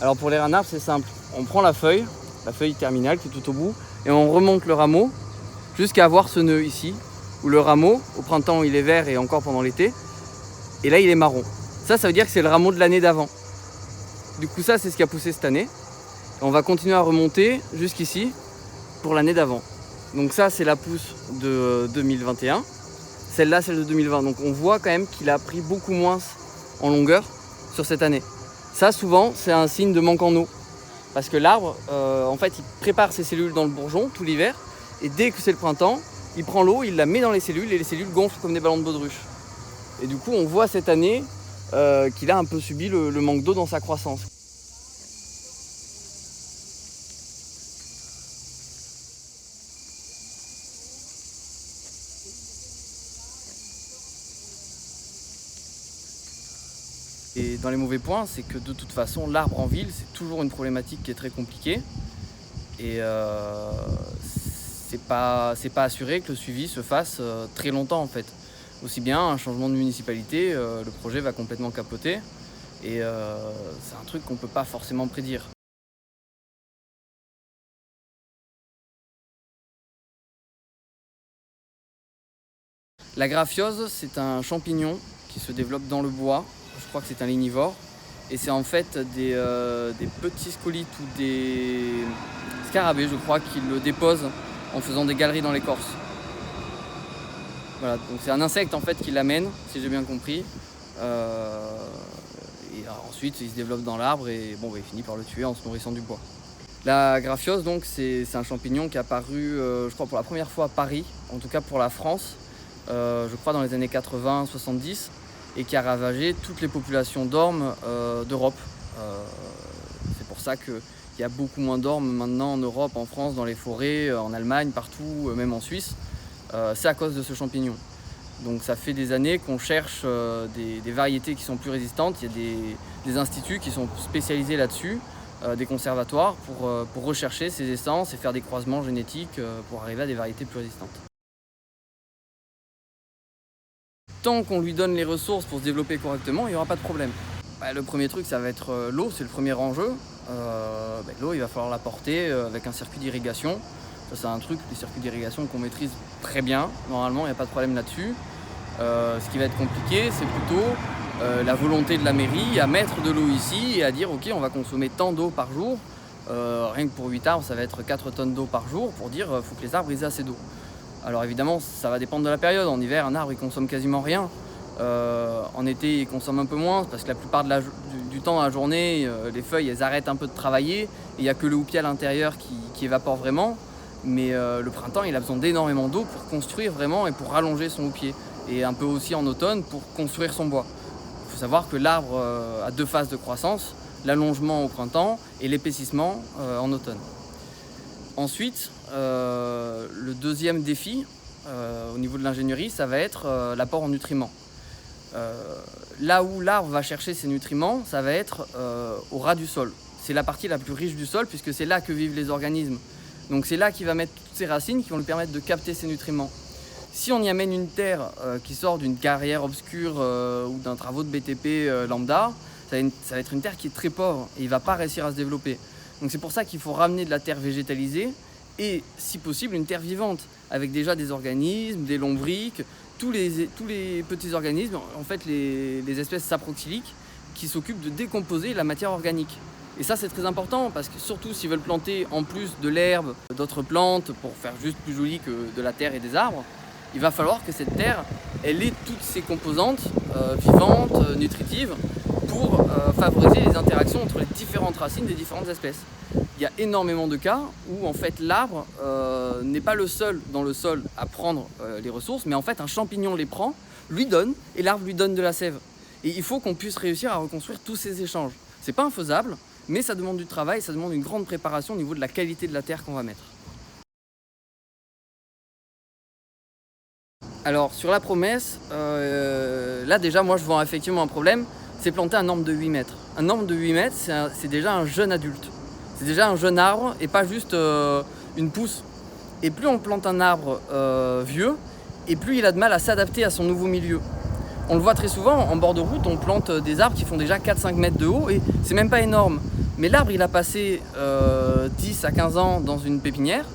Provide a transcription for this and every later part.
Alors pour les renards, c'est simple. On prend la feuille terminale qui est tout au bout, et on remonte le rameau jusqu'à avoir ce nœud ici, où le rameau, au printemps, il est vert et encore pendant l'été, et là, il est marron. Ça veut dire que c'est le rameau de l'année d'avant. Du coup, ça, c'est ce qui a poussé cette année. Et on va continuer à remonter jusqu'ici pour l'année d'avant. Donc ça, c'est la pousse de 2021. Celle-là, celle de 2020. Donc on voit quand même qu'il a pris beaucoup moins en longueur sur cette année. Ça, souvent, c'est un signe de manque en eau. Parce que l'arbre, en fait, il prépare ses cellules dans le bourgeon tout l'hiver. Et dès que c'est le printemps, il prend l'eau, il la met dans les cellules et les cellules gonflent comme des ballons de baudruche. Et du coup, on voit cette année qu'il a un peu subi le manque d'eau dans sa croissance. Et dans les mauvais points, c'est que de toute façon, l'arbre en ville, c'est toujours une problématique qui est très compliquée. Et c'est pas assuré que le suivi se fasse très longtemps en fait. Aussi bien un changement de municipalité, le projet va complètement capoter. Et c'est un truc qu'on ne peut pas forcément prédire. La graphiose, c'est un champignon qui se développe dans le bois. Je crois que c'est un lignivore. Et c'est en fait des petits scolites ou des scarabées, je crois, qui le déposent en faisant des galeries dans l'écorce. Voilà, donc c'est un insecte en fait qui l'amène, si j'ai bien compris. Et ensuite, il se développe dans l'arbre et il finit par le tuer en se nourrissant du bois. La graphiose, donc, c'est un champignon qui est apparu, je crois, pour la première fois à Paris, en tout cas pour la France, je crois dans les années 80-70, et qui a ravagé toutes les populations d'ormes d'Europe. C'est pour ça qu'il y a beaucoup moins d'ormes maintenant en Europe, en France, dans les forêts, en Allemagne, partout, même en Suisse. C'est à cause de ce champignon. Donc ça fait des années qu'on cherche des variétés qui sont plus résistantes. Il y a des instituts qui sont spécialisés là-dessus, des conservatoires, pour rechercher ces essences et faire des croisements génétiques pour arriver à des variétés plus résistantes. Tant qu'on lui donne les ressources pour se développer correctement, il n'y aura pas de problème. Le premier truc, ça va être l'eau, c'est le premier enjeu. L'eau, il va falloir l'apporter avec un circuit d'irrigation. Ça, c'est un truc, les circuits d'irrigation qu'on maîtrise très bien. Normalement, il n'y a pas de problème là-dessus. Ce qui va être compliqué, c'est plutôt la volonté de la mairie à mettre de l'eau ici et à dire ok, on va consommer tant d'eau par jour. Rien que pour 8 arbres, ça va être 4 tonnes d'eau par jour pour dire qu'il faut que les arbres aient assez d'eau. Alors évidemment, ça va dépendre de la période. En hiver, un arbre, il consomme quasiment rien. En été, il consomme un peu moins parce que la plupart du temps dans la journée, les feuilles, elles arrêtent un peu de travailler. Et il n'y a que le houppier à l'intérieur qui évapore vraiment. Mais le printemps, il a besoin d'énormément d'eau pour construire vraiment et pour rallonger son houppier. Et un peu aussi en automne pour construire son bois. Il faut savoir que l'arbre a 2 phases de croissance, l'allongement au printemps et l'épaississement en automne. Ensuite, le deuxième défi au niveau de l'ingénierie, ça va être l'apport en nutriments. Là où l'arbre va chercher ses nutriments, ça va être au ras du sol. C'est la partie la plus riche du sol puisque c'est là que vivent les organismes. Donc c'est là qu'il va mettre toutes ses racines qui vont lui permettre de capter ces nutriments. Si on y amène une terre qui sort d'une carrière obscure ou d'un travaux de BTP lambda, ça va être une terre qui est très pauvre et il ne va pas réussir à se développer. Donc c'est pour ça qu'il faut ramener de la terre végétalisée et, si possible, une terre vivante, avec déjà des organismes, des lombriques, tous les petits organismes, en fait les espèces saproxyliques, qui s'occupent de décomposer la matière organique. Et ça, c'est très important, parce que surtout s'ils veulent planter en plus de l'herbe, d'autres plantes, pour faire juste plus joli que de la terre et des arbres, il va falloir que cette terre, elle ait toutes ses composantes vivantes, nutritives, pour favoriser les interactions entre les différentes racines des différentes espèces. Il y a énormément de cas où en fait l'arbre n'est pas le seul dans le sol à prendre les ressources, mais en fait un champignon les prend, lui donne, et l'arbre lui donne de la sève. Et il faut qu'on puisse réussir à reconstruire tous ces échanges. C'est pas infaisable, mais ça demande du travail, ça demande une grande préparation au niveau de la qualité de la terre qu'on va mettre. Alors sur la promesse, là déjà moi je vois effectivement un problème, c'est planter un orme de 8 mètres. Un orme de 8 mètres, c'est déjà un jeune adulte. C'est déjà un jeune arbre et pas juste une pousse. Et plus on plante un arbre vieux, et plus il a de mal à s'adapter à son nouveau milieu. On le voit très souvent, en bord de route, on plante des arbres qui font déjà 4-5 mètres de haut et c'est même pas énorme. Mais l'arbre, il a passé 10 à 15 ans dans une pépinière,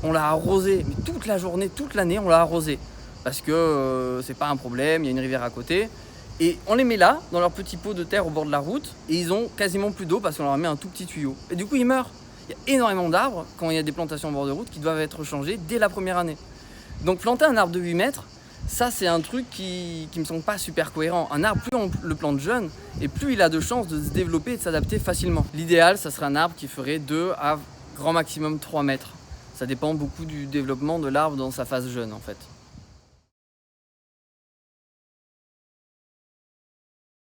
on l'a arrosé, mais toute la journée, toute l'année, on l'a arrosé. Parce que c'est pas un problème, il y a une rivière à côté. Et on les met là, dans leur petit pot de terre au bord de la route, et ils ont quasiment plus d'eau parce qu'on leur a mis un tout petit tuyau. Et du coup, ils meurent. Il y a énormément d'arbres, quand il y a des plantations au bord de route, qui doivent être changés dès la première année. Donc planter un arbre de 8 mètres, ça c'est un truc qui me semble pas super cohérent. Un arbre, plus on le plante jeune, et plus il a de chances de se développer et de s'adapter facilement. L'idéal, ça serait un arbre qui ferait 2 à grand maximum 3 mètres. Ça dépend beaucoup du développement de l'arbre dans sa phase jeune en fait.